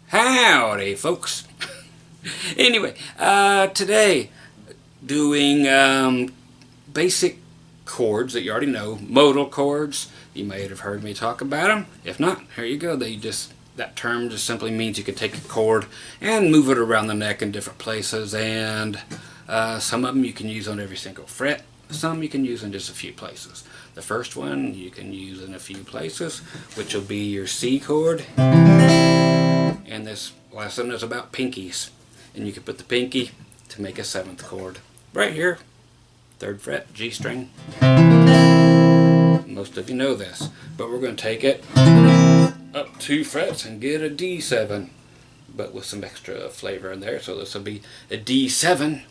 Howdy, folks. Anyway, today doing basic chords that you already know, modal chords. You may have heard me talk about them. If not, here you go. That term just simply means you can take a chord and move it around the neck in different places, and some of them you can use on every single fret. Some you can use in just a few places. The first one you can use in a few places, which will be your C chord. And this lesson is about pinkies. And you can put the pinky to make a 7th chord. Right here, 3rd fret, G string. Most of you know this. But we're going to take it up 2 frets and get a D7. But with some extra flavor in there. So this will be a D7.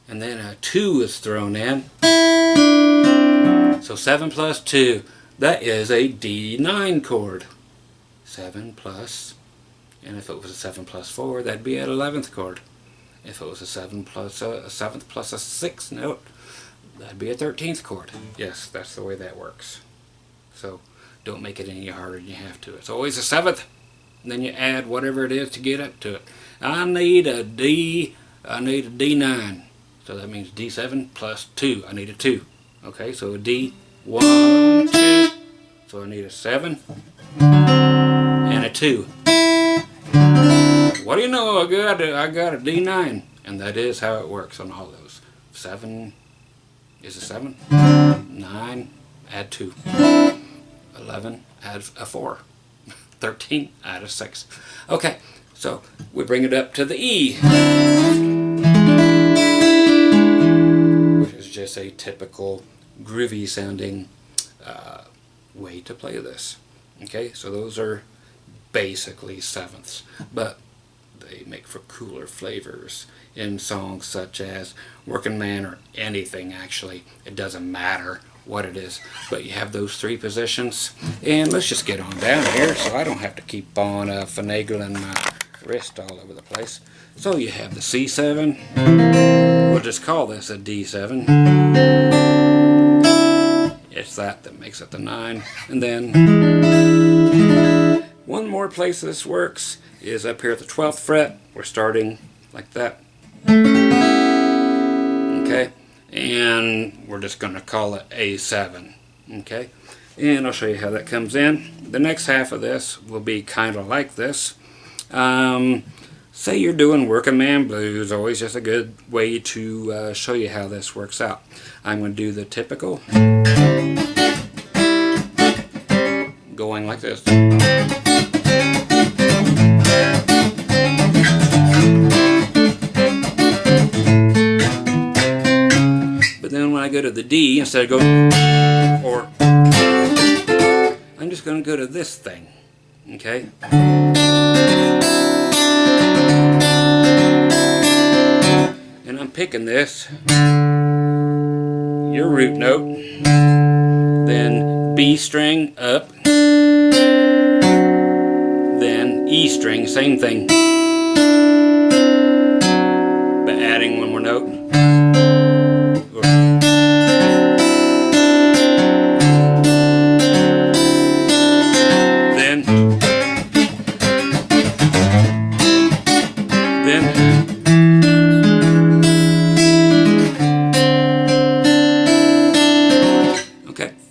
And then a 2 is thrown in. So 7 plus 2, that is a D9 chord. 7 plus, and if it was a 7 plus 4, that'd be an 11th chord. If it was a 7 plus a 7th plus a 6th note, that'd be a 13th chord. Yes, that's the way that works. So don't make it any harder than you have to. It's always a 7th, and then you add whatever it is to get up to it. I need a D9. So that means D7 plus 2. I need a 2. Okay, so a D, 1, 2. So I need a 7 and a 2. What do you know? I got a D9, and that is how it works on all those. 7 is a 7. 9, add 2. 11, add a 4. 13, add a 6. Okay, so we bring it up to the E, which is just a typical groovy sounding way to play this. Okay, so those are basically 7ths, but they make for cooler flavors in songs such as Working Man, or anything actually. It doesn't matter what it is, but you have those 3 positions. And let's just get on down here so I don't have to keep on finagling my wrist all over the place. So you have the C7. We'll just call this a D7. It's that makes it the 9. And then one more place this works is up here at the 12th fret. We're starting like that. Okay, and we're just going to call it A7. Okay, and I'll show you how that comes in. The next half of this will be kind of like this. Say you're doing Working Man Blues, always just a good way to show you how this works out. I'm going to do the typical, going like this. But then when I go to the D, instead of going, or, I'm just going to go to this thing, okay? And I'm picking this, your root note, then B string up, then E string, same thing, but adding one more note.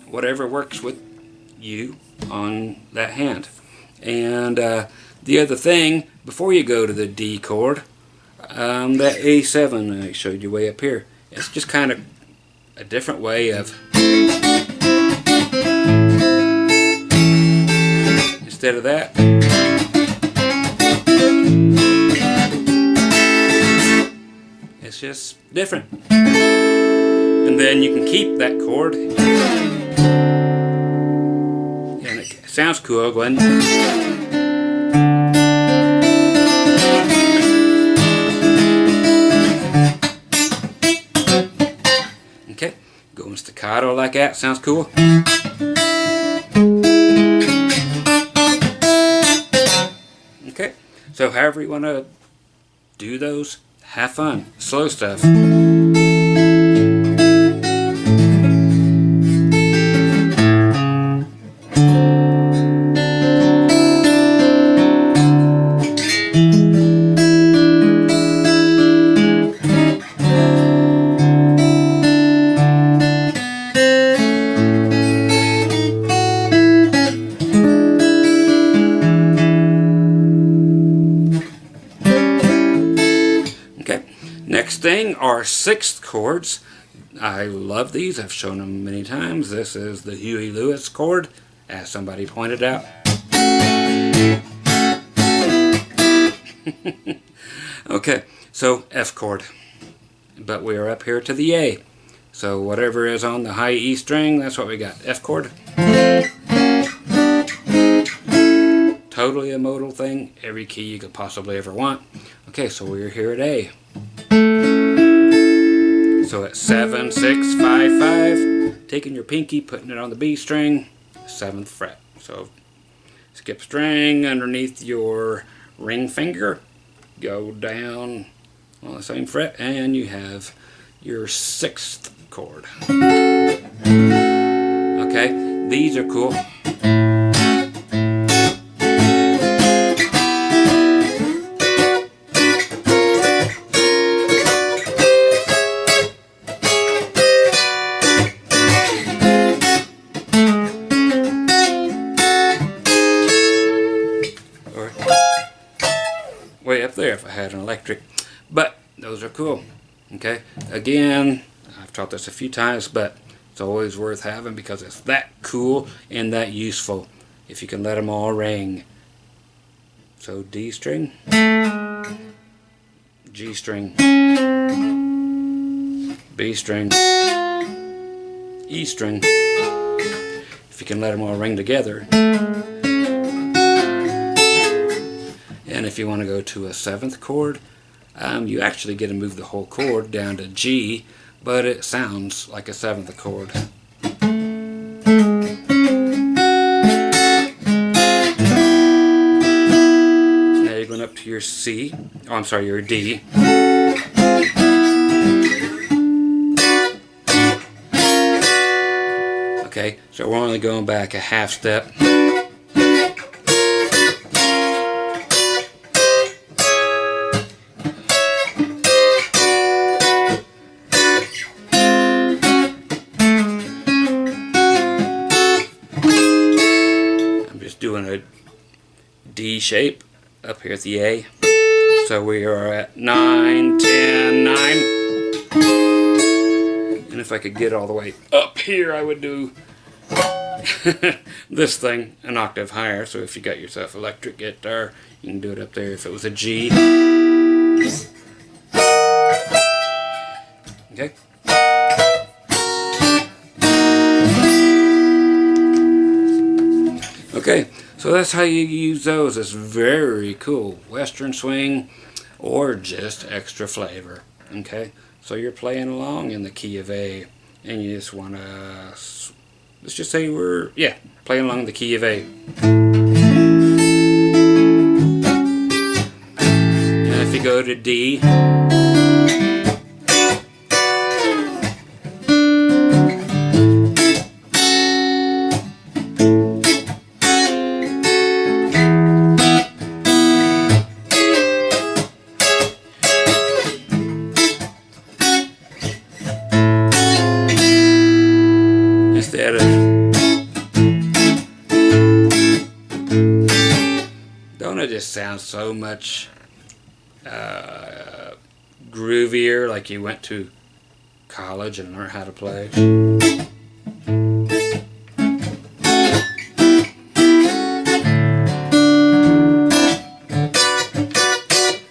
Whatever works with you on that hand. And the other thing, before you go to the D chord, that A7 I showed you way up here, it's just kind of a different way of, instead of that, it's just different. And then you can keep that chord. And it sounds cool, Glenn. Okay, going staccato like that, sounds cool. Okay, so however you want to do those, have fun. Slow stuff. next thing are sixth chords. I love these. I've shown them many times. This is the Huey Lewis chord, as somebody pointed out. Okay, so F chord. But we are up here to the A. So whatever is on the high E string, that's what we got. F chord. Totally a modal thing. Every key you could possibly ever want. Okay, so we're here at A. So at 7, 6, 5, 5, taking your pinky, putting it on the B string, 7th fret. So skip string underneath your ring finger, go down on the same fret, and you have your 6th chord. Okay, these are cool. Way up there if I had an electric, but those are cool. Okay, again, I've taught this a few times, but it's always worth having because it's that cool and that useful if you can let them all ring. So D string, G string, B string, E string. If you can let them all ring together. And if you want to go to a 7th chord, you actually get to move the whole chord down to G, but it sounds like a 7th chord. Now you're going up to your C, oh I'm sorry, your D. Okay, so we're only going back a half step. Doing a D shape up here at the A. So we are at 9, 10, 9. And if I could get all the way up here, I would do this thing an octave higher. So if you got yourself electric guitar, you can do it up there if it was a G. Okay. Okay, so that's how you use those. It's very cool. Western swing or just extra flavor. Okay, so you're playing along in the key of A and you just want to, let's just say we're, playing along the key of A. And if you go to D, don't it just sound so much groovier, like you went to college and learned how to play?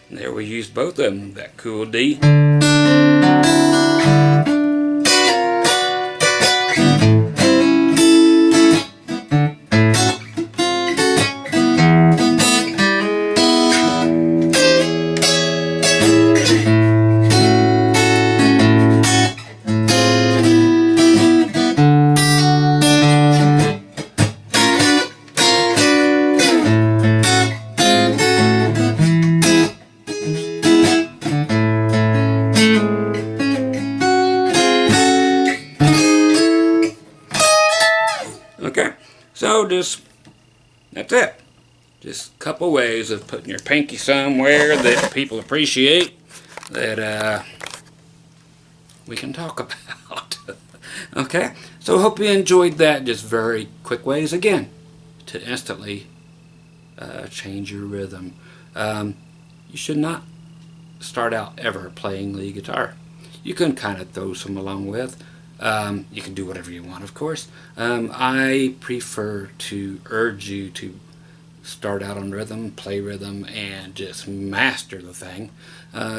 And there we used both of them, that cool D. Okay, so that's it. Just a couple ways of putting your pinky somewhere that people appreciate, that we can talk about. Okay, so hope you enjoyed that. Just very quick ways, again, to instantly change your rhythm. You should not start out ever playing lead guitar. You can kind of throw some along with. You can do whatever you want, of course. I prefer to urge you to start out on rhythm, play rhythm, and just master the thing.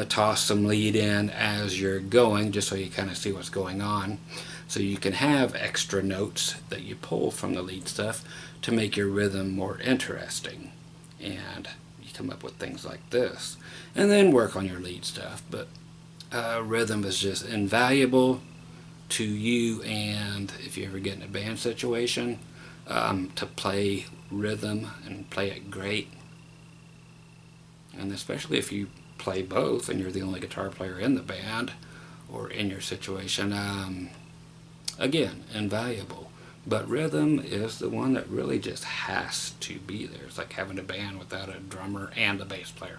Toss some lead in as you're going, just so you kind of see what's going on. So you can have extra notes that you pull from the lead stuff to make your rhythm more interesting. And you come up with things like this. And then work on your lead stuff. But rhythm is just invaluable to you, and if you ever get in a band situation, to play rhythm and play it great. And especially if you play both and you're the only guitar player in the band or in your situation, again, invaluable. But rhythm is the one that really just has to be there. It's like having a band without a drummer and a bass player.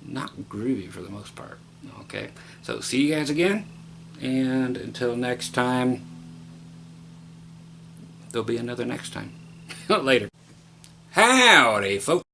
Not groovy for the most part. Okay, so see you guys again, and until next time, there'll be another next time. Later. Howdy, folks.